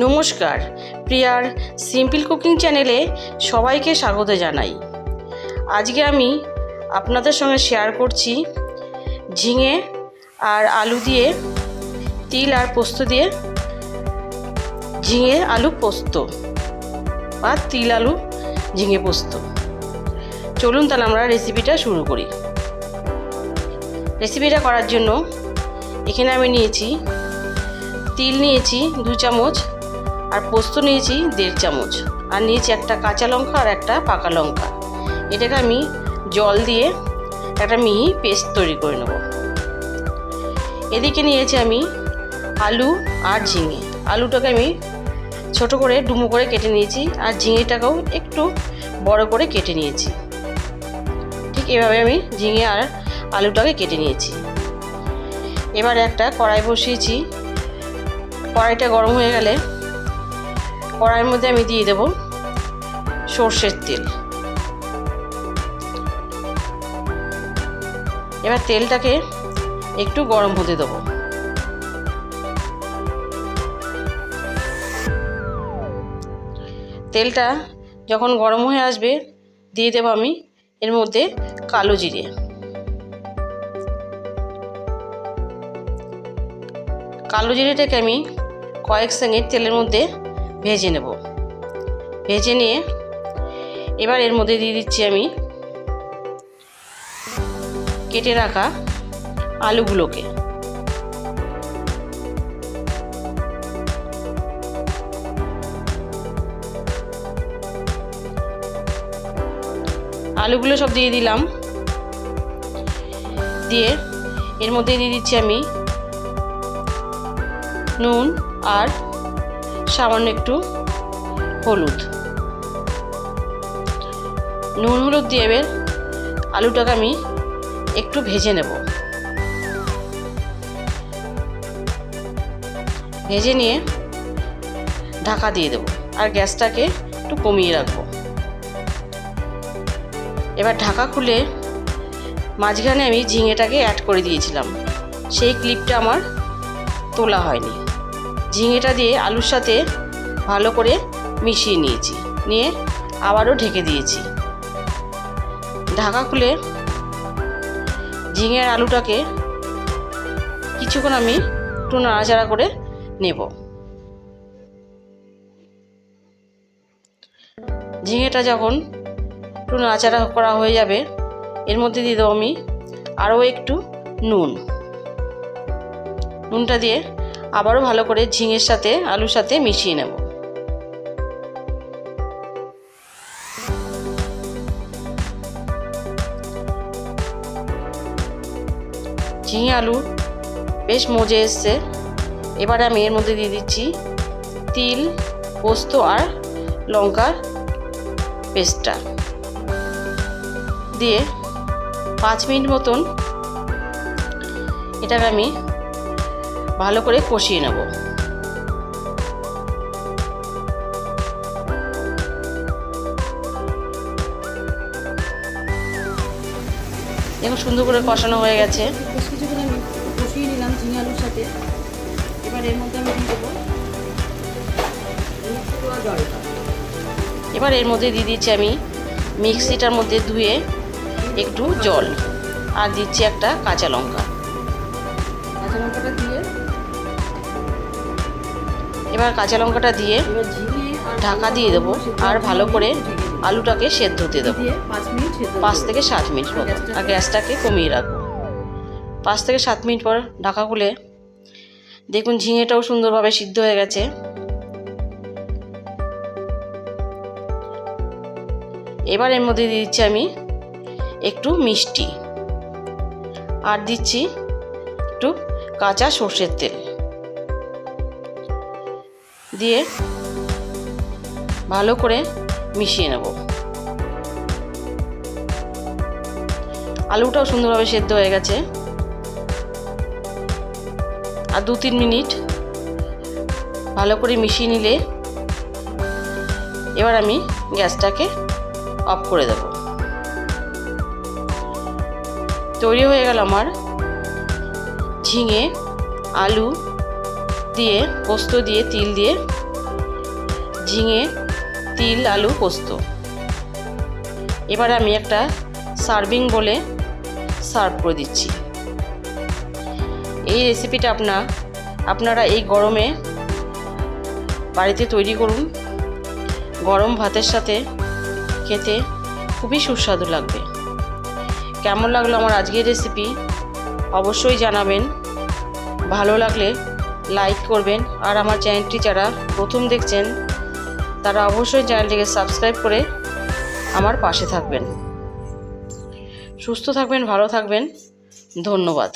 নমস্কার, প্রিয়ার simple cooking চ্যানেলে সবাইকে স্বাগত জানাই। আজকে আমি আপনাদের সঙ্গে শেয়ার করছি ঝিঙে আর আলু দিয়ে, তিল আর পোস্ত দিয়ে ঝিঙে আলু পোস্ত বা তিল আলু ঝিঙে পোস্ত। চলুন তাহলে আমরা রেসিপিটা শুরু করি। রেসিপিটা করার জন্য এখানে আমি নিয়েছি তিল, নিয়েছি 2 চামচ, আর পোস্ত নিয়েছি 1.5 চামচ, আর নিয়েছি একটা কাঁচা লঙ্কা আর একটা পাকা লঙ্কা। এটাকে আমি জল দিয়ে একটা মিহি পেস্ট তৈরি করে নেব। এদিকে নিয়েছি আমি আলু আর ঝিঙে। আলুটাকে আমি ছোট করে ডুমো করে কেটে নিয়েছি, আর ঝিঙেটাকেও একটু বড় করে কেটে নিয়েছি। ঠিক এভাবে আমি ঝিঙে আর আলুটাকে কেটে নিয়েছি। এবার একটা কড়াই বসিয়েছি। কড়াইটা গরম হয়ে গেলে কড়াইয়ের মধ্যে আমি দিয়ে দেব সর্ষের তেল। এবার তেলটাকে একটু গরম হতে দেব। তেলটা যখন গরম হয়ে আসবে দিয়ে দেব আমি এর মধ্যে কালো জিরে। কালো জিরেটাকে আমি কয়েক সেকেন্ড তেলের মধ্যে ভেজে নেব। ভেজে নিয়ে এবার এর মধ্যে দিয়ে দিচ্ছি আমি কেটে রাখা আলুগুলোকে। আলুগুলো সব দিয়ে দিলাম। দিয়ে এর মধ্যে দিয়ে দিচ্ছি আমি নুন আর সামান্য একটু হলুদ। নুন হলুদ দিয়ে এবার আলুটাকে আমি একটু ভেজে নেব। ভেজে নিয়ে ঢাকা দিয়ে দেব, আর গ্যাসটাকে একটু কমিয়ে রাখবো। এবার ঢাকা খুলে মাঝখানে আমি ঝিঙেটাকে অ্যাড করে দিয়েছিলাম, সেই ক্লিপটা আমার তোলা হয়নি। ঝিঙেটা দিয়ে আলুর সাথে ভালো করে মিশিয়ে নিয়েছি, নিয়ে আবারও ঢেকে দিয়েছি। ঢাকা খুলে ঝিঙে আর আলুটাকে কিছুক্ষণ আমি একটু নাড়াচাড়া করে নেব। ঝিঙেটা যখন একটু নাড়াচাড়া করা হয়ে যাবে এর মধ্যে দিয়ে দেবো আমি আরও একটু নুন। নুনটা দিয়ে আবারও ভালো করে ঝিঙের সাথে আলুর সাথে মিশিয়ে নেব। ঝিঙে আলু বেশ মজে এসছে। এবারে আমি এর মধ্যে দিয়ে দিচ্ছি তিল, পোস্ত আর লঙ্কার পেস্টটা দিয়ে 5 মিনিট মতন এটাকে আমি ভালো করে কষিয়ে নেব। দেখুন সুন্দর করে কষানো হয়ে গেছে। বেশ কিছুক্ষণ আমি কষিয়ে নিলাম ঝিঙে আলুর সাথে। এবার এর মধ্যে আমি দিয়ে দেবো জলটা। এবার এর মধ্যে দিয়ে দিচ্ছি আমি মিক্সিটার মধ্যে ধুয়ে একটু জল, আর দিচ্ছি একটা কাঁচা লঙ্কা। কাঁচা লঙ্কাটা দিয়ে এবার কাঁচা লঙ্কাটা দিয়ে ঢাকা দিয়ে দেবো, আর ভালো করে আলুটাকে সেদ্ধ হতে দেবো 5 থেকে 7 মিনিট মতো, আর গ্যাসটাকে কমিয়ে রাখবো। 5 থেকে 7 মিনিট পর ঢাকা খুলে দেখুন ঝিঙেটাও সুন্দরভাবে সিদ্ধ হয়ে গেছে। এবার এর মধ্যে দিয়ে দিচ্ছি আমি একটু মিষ্টি, আর দিচ্ছি একটু কাঁচা সর্ষের তেল। দিয়ে ভালো করে মিশিয়ে নেব। আলুটাও সুন্দরভাবে সেদ্ধ হয়ে গেছে। আর 2-3 মিনিট ভালো করে মিশিয়ে নিলে এবার আমি গ্যাসটাকে অফ করে দেব। তৈরি হয়ে গেল আমার ঝিঙে আলু দিয়ে পোস্ত দিয়ে তিল দিয়ে ঝিঙে, তিল, আলু পোস্ত। এবার আমি একটা সার্ভিং বলে সার্ভ করে দিচ্ছি। এই রেসিপিটা আপনারা এই গরমে বাড়িতে তৈরি করুন। গরম ভাতের সাথে খেতে খুবই সুস্বাদু লাগবে। কেমন লাগলো আমার আজকের রেসিপি অবশ্যই জানাবেন। ভালো লাগলে লাইক করবেন, আর আমার চ্যানেলটি যারা প্রথম দেখছেন তারা অবশ্যই চ্যানেলটিকে সাবস্ক্রাইব করে আমার পাশে থাকবেন। সুস্থ থাকবেন, ভালো থাকবেন। ধন্যবাদ।